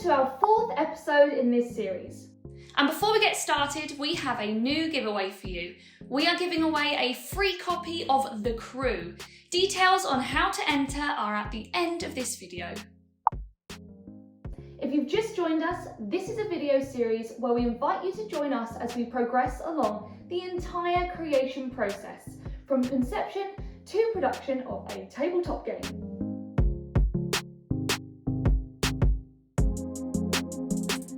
to our 4th episode in this series. And before we get started, we have a new giveaway for you. We are giving away a free copy of The Crew. Details on how to enter are at the end of this video. If you've just joined us, this is a video series where we invite you to join us as we progress along the entire creation process, from conception to production of a tabletop game.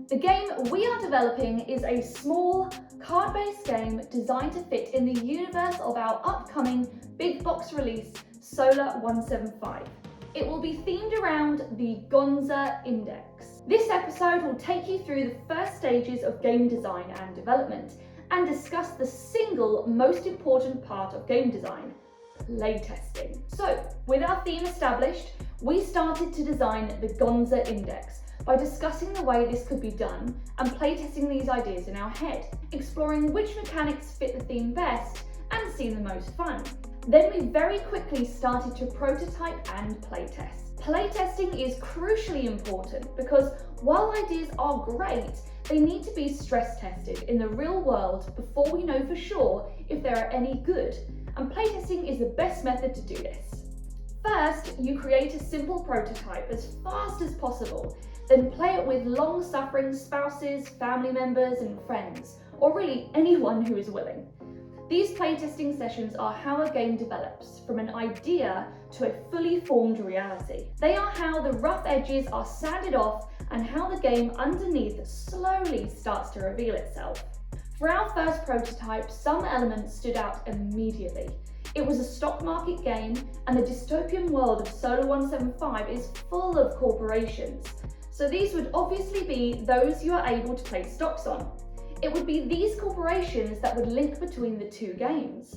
The game we are developing is a small, card-based game designed to fit in the universe of our upcoming big box release, Solar 175. It will be themed around the Gonza Index. This episode will take you through the first stages of game design and development and discuss the single most important part of game design, playtesting. So, with our theme established, we started to design the Gonza Index by discussing the way this could be done and playtesting these ideas in our head, exploring which mechanics fit the theme best and seem the most fun. Then we very quickly started to prototype and playtest. Playtesting is crucially important because while ideas are great, they need to be stress tested in the real world before we know for sure if they are any good, and playtesting is the best method to do this. First, you create a simple prototype as fast as possible, then play it with long-suffering spouses, family members and friends, or really anyone who is willing. These playtesting sessions are how a game develops from an idea to a fully formed reality. They are how the rough edges are sanded off and how the game underneath slowly starts to reveal itself. For our first prototype, some elements stood out immediately. It was a stock market game, and the dystopian world of Solar 175 is full of corporations. So these would obviously be those you are able to place stocks on. It would be these corporations that would link between the two games.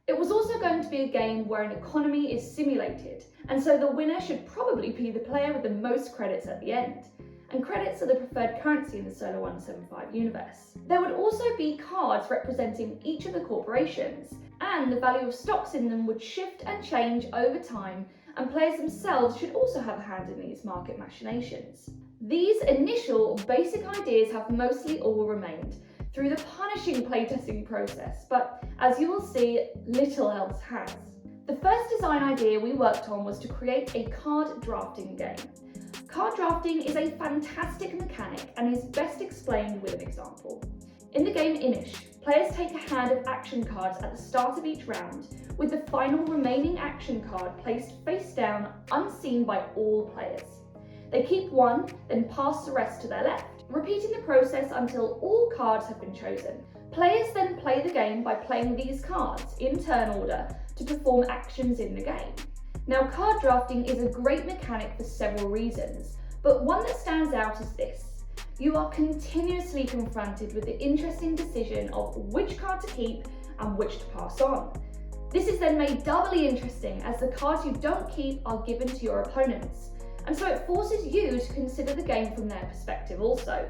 It was also going to be a game where an economy is simulated, and so the winner should probably be the player with the most credits at the end. And credits are the preferred currency in the Solar 175 universe. There would also be cards representing each of the corporations, and the value of stocks in them would shift and change over time, and players themselves should also have a hand in these market machinations. These initial basic ideas have mostly all remained through the punishing playtesting process, but as you will see, little else has. The first design idea we worked on was to create a card drafting game. Card drafting is a fantastic mechanic and is best explained with an example. In the game Inish, players take a hand of action cards at the start of each round, with the final remaining action card placed face down, unseen by all players. They keep one, then pass the rest to their left, repeating the process until all cards have been chosen. Players then play the game by playing these cards in turn order to perform actions in the game. Now, card drafting is a great mechanic for several reasons, but one that stands out is this. You are continuously confronted with the interesting decision of which card to keep and which to pass on. This is then made doubly interesting as the cards you don't keep are given to your opponents. And so it forces you to consider the game from their perspective also.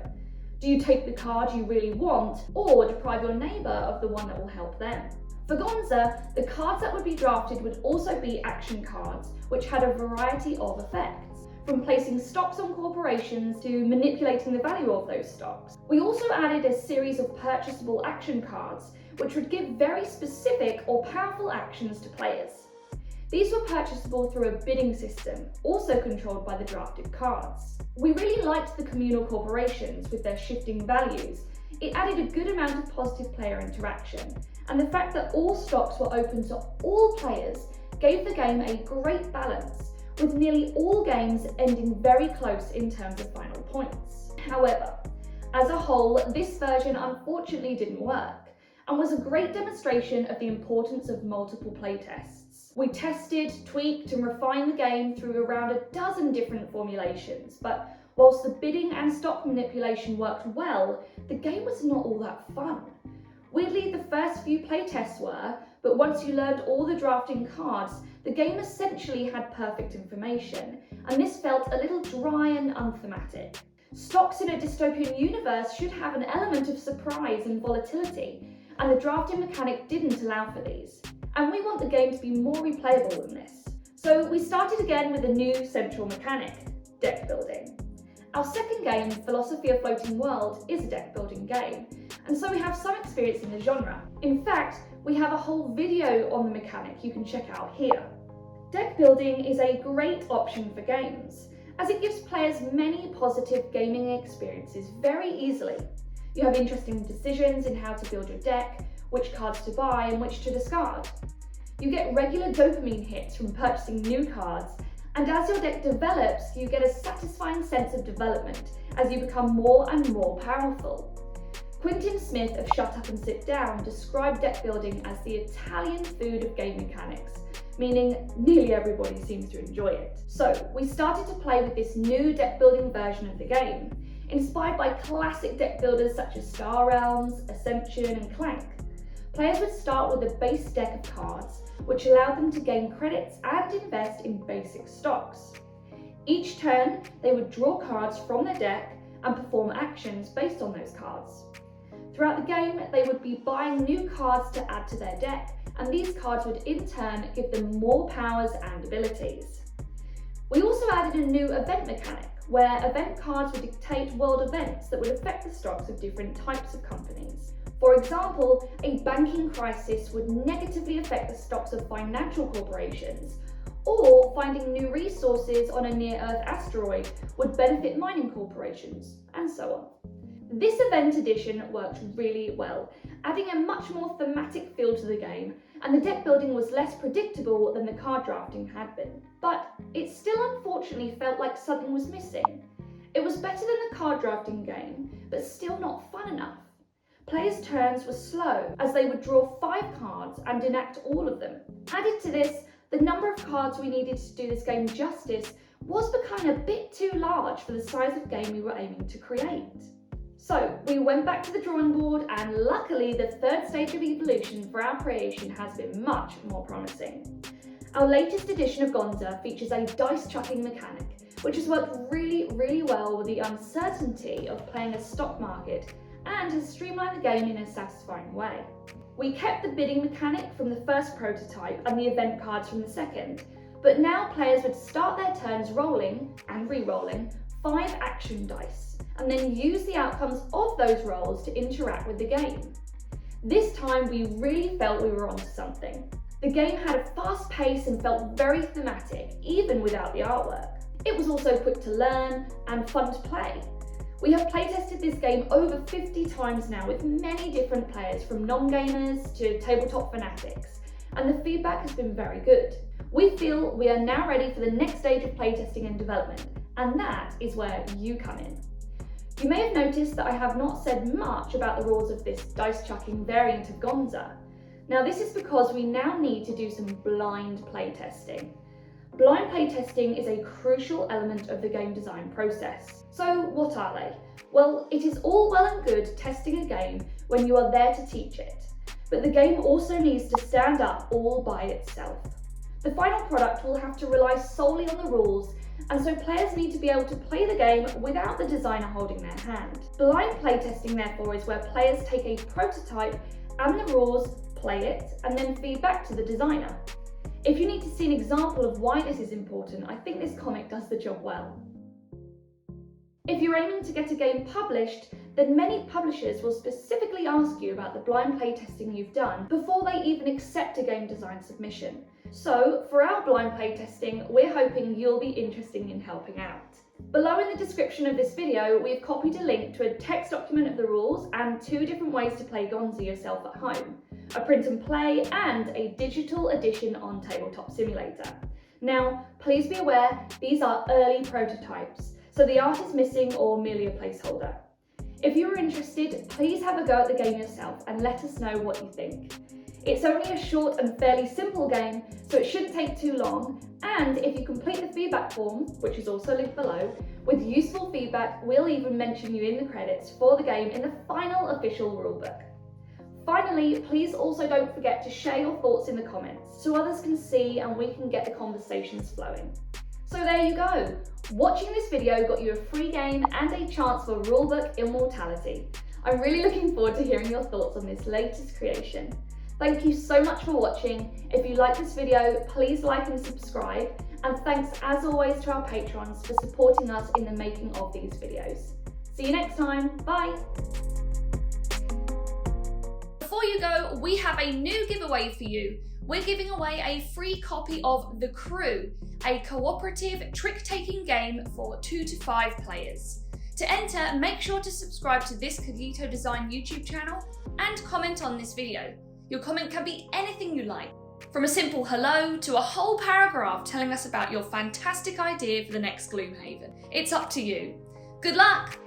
Do you take the card you really want, or deprive your neighbour of the one that will help them? For Gonza, the cards that would be drafted would also be action cards, which had a variety of effects, from placing stocks on corporations to manipulating the value of those stocks. We also added a series of purchasable action cards, which would give very specific or powerful actions to players. These were purchasable through a bidding system, also controlled by the drafted cards. We really liked the communal corporations with their shifting values. It added a good amount of positive player interaction, and the fact that all stocks were open to all players gave the game a great balance, with nearly all games ending very close in terms of final points. However, as a whole, this version unfortunately didn't work, and was a great demonstration of the importance of multiple playtests. We tested, tweaked and refined the game through around a dozen different formulations, but whilst the bidding and stock manipulation worked well, the game was not all that fun. Weirdly, the first few playtests were, but once you learned all the drafting cards, the game essentially had perfect information, and this felt a little dry and unthematic. Stocks in a dystopian universe should have an element of surprise and volatility, and the drafting mechanic didn't allow for these. And we want the game to be more replayable than this. So we started again with a new central mechanic, deck building. Our second game, Philosophy of Floating World, is a deck building game, and so we have some experience in the genre. In fact, we have a whole video on the mechanic you can check out here. Deck building is a great option for games, as it gives players many positive gaming experiences very easily. You have interesting decisions in how to build your deck, which cards to buy and which to discard. You get regular dopamine hits from purchasing new cards, and as your deck develops, you get a satisfying sense of development as you become more and more powerful. Quintin Smith of Shut Up and Sit Down described deck building as the Italian food of game mechanics, meaning nearly everybody seems to enjoy it. So we started to play with this new deck building version of the game, inspired by classic deck builders such as Star Realms, Ascension and Clank. Players would start with a base deck of cards, which allowed them to gain credits and invest in basic stocks. Each turn, they would draw cards from their deck and perform actions based on those cards. Throughout the game, they would be buying new cards to add to their deck, and these cards would in turn give them more powers and abilities. We also added a new event mechanic, where event cards would dictate world events that would affect the stocks of different types of companies. For example, a banking crisis would negatively affect the stocks of financial corporations, or finding new resources on a near-Earth asteroid would benefit mining corporations, and so on. This event edition worked really well, adding a much more thematic feel to the game, and the deck building was less predictable than the card drafting had been. But it still unfortunately felt like something was missing. It was better than the card drafting game, but still not fun enough. Players' turns were slow, as they would draw 5 cards and enact all of them. Added to this, the number of cards we needed to do this game justice was becoming a bit too large for the size of game we were aiming to create. So we went back to the drawing board, and luckily the third stage of evolution for our creation has been much more promising. Our latest edition of Gonza features a dice chucking mechanic, which has worked really well with the uncertainty of playing a stock market and has streamlined the game in a satisfying way. We kept the bidding mechanic from the first prototype and the event cards from the second, but now players would start their turns rolling and re-rolling 5 action dice, and then use the outcomes of those rolls to interact with the game. This time we really felt we were onto something. The game had a fast pace and felt very thematic, even without the artwork. It was also quick to learn and fun to play. We have playtested this game over 50 times now with many different players, from non-gamers to tabletop fanatics, and the feedback has been very good. We feel we are now ready for the next stage of playtesting and development, and that is where you come in. You may have noticed that I have not said much about the rules of this dice chucking variant of Gonza. Now this is because we now need to do some blind playtesting. Blind playtesting is a crucial element of the game design process. So what are they? Well, it is all well and good testing a game when you are there to teach it, but the game also needs to stand up all by itself. The final product will have to rely solely on the rules, and so players need to be able to play the game without the designer holding their hand. Blind playtesting, therefore, is where players take a prototype and the rules, play it, and then feed back to the designer. If you need to see an example of why this is important, I think this comic does the job well. If you're aiming to get a game published, then many publishers will specifically ask you about the blind playtesting you've done before they even accept a game design submission. So for our blind playtesting, we're hoping you'll be interested in helping out. Below in the description of this video, we've copied a link to a text document of the rules and 2 different ways to play Gonza yourself at home: a print and play and a digital edition on Tabletop Simulator. Now, please be aware, these are early prototypes, so the art is missing or merely a placeholder. If you're interested, please have a go at the game yourself and let us know what you think. It's only a short and fairly simple game, so it shouldn't take too long, and if you complete the feedback form, which is also linked below, with useful feedback, we'll even mention you in the credits for the game in the final official rulebook. Finally, please also don't forget to share your thoughts in the comments so others can see and we can get the conversations flowing. So there you go. Watching this video got you a free game and a chance for rulebook immortality. I'm really looking forward to hearing your thoughts on this latest creation. Thank you so much for watching. If you like this video, please like and subscribe, And thanks as always to our patrons for supporting us in the making of these videos. See you next time, bye! Before you go, we have a new giveaway for you. We're giving away a free copy of The Crew, a cooperative trick-taking game for 2 to 5 players. To enter, make sure to subscribe to this Cogito Design YouTube channel and comment on this video. Your comment can be anything you like, from a simple hello to a whole paragraph telling us about your fantastic idea for the next Gloomhaven. It's up to you. Good luck!